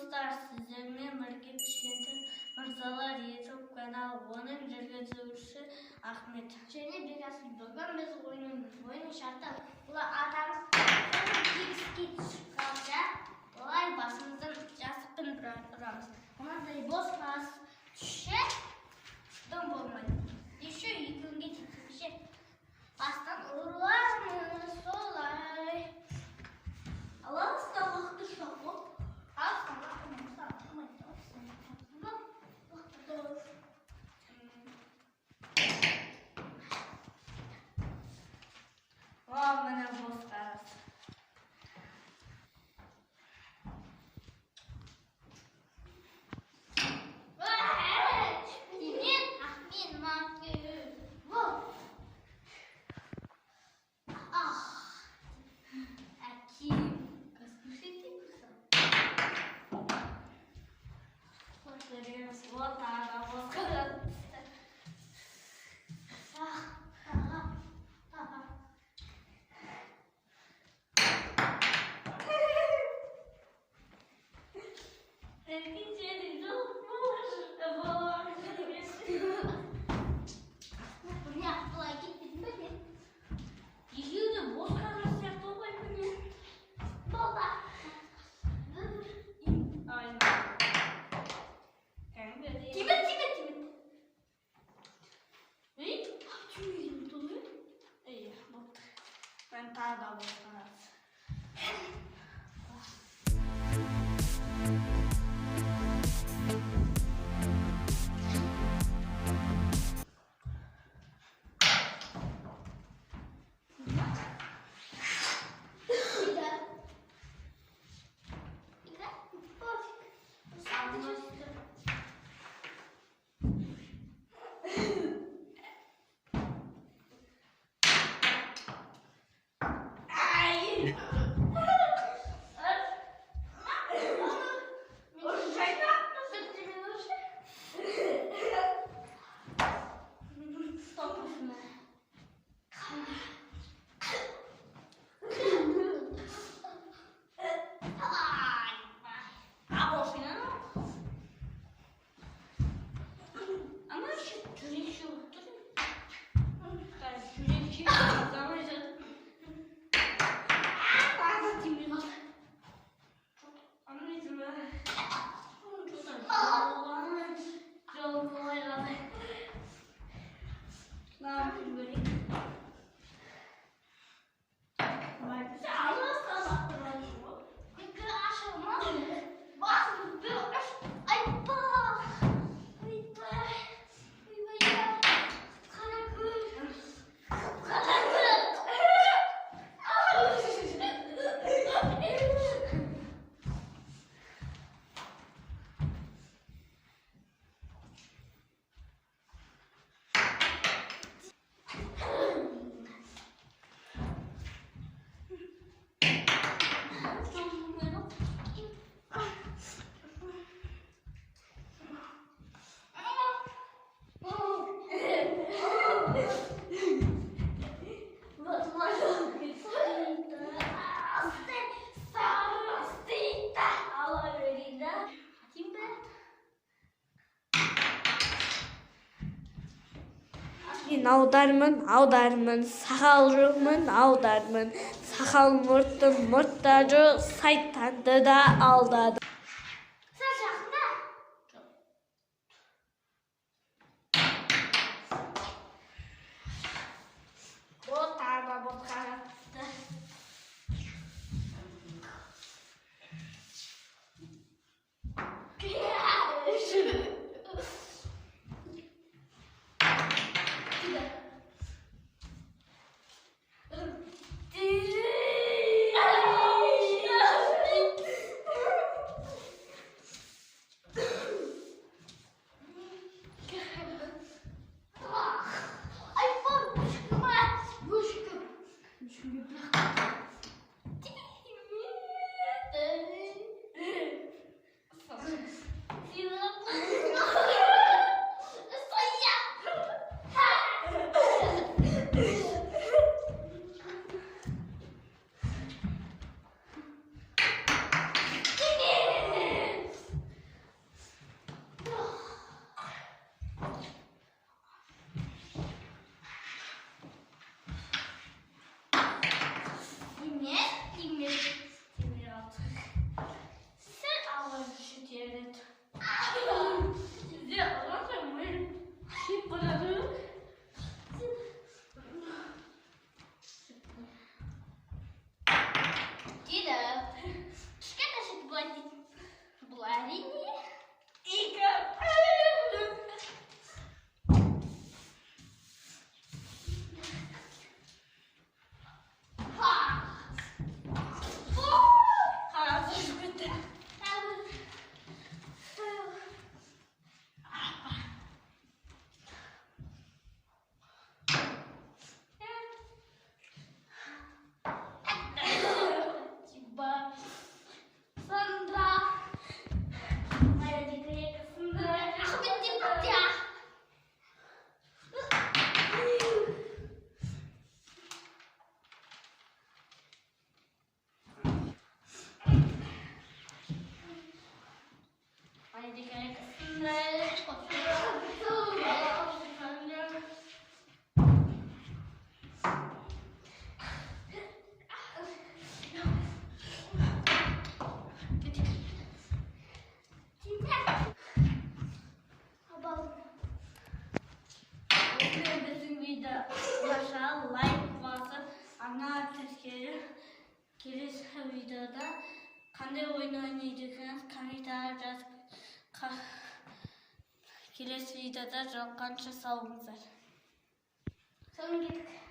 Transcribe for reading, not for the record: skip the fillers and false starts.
достар, сіздермен бірге кішкентай мырзалар YouTube каналы, оның жүргізушісі Ахмет және Бекасыл. Бүгін біз ойынның шарты бұлар атамыз тегіске қалса олай басымыздан жастықпен ұрамыз. Мынадай бос қағаз түссе дым болмайды. Еще екеуге текше бастан ұруламыз солай. Алаңызда уақытты жоқ болып. Мына бос қағаз. Вот она, вот когда. Ben daha da bozulmaz. Аудармын, сақалжымын, аудармын, сақал мұрттары сайтанды да алдады. Сәл жақында? Бұл тағы бұл қаратты. тіркеліп келесі видеода қандай ойын ойнайды екенін комментария жазып келесі видеода жалғанша сау болыңыздар. Сонымен кеттік.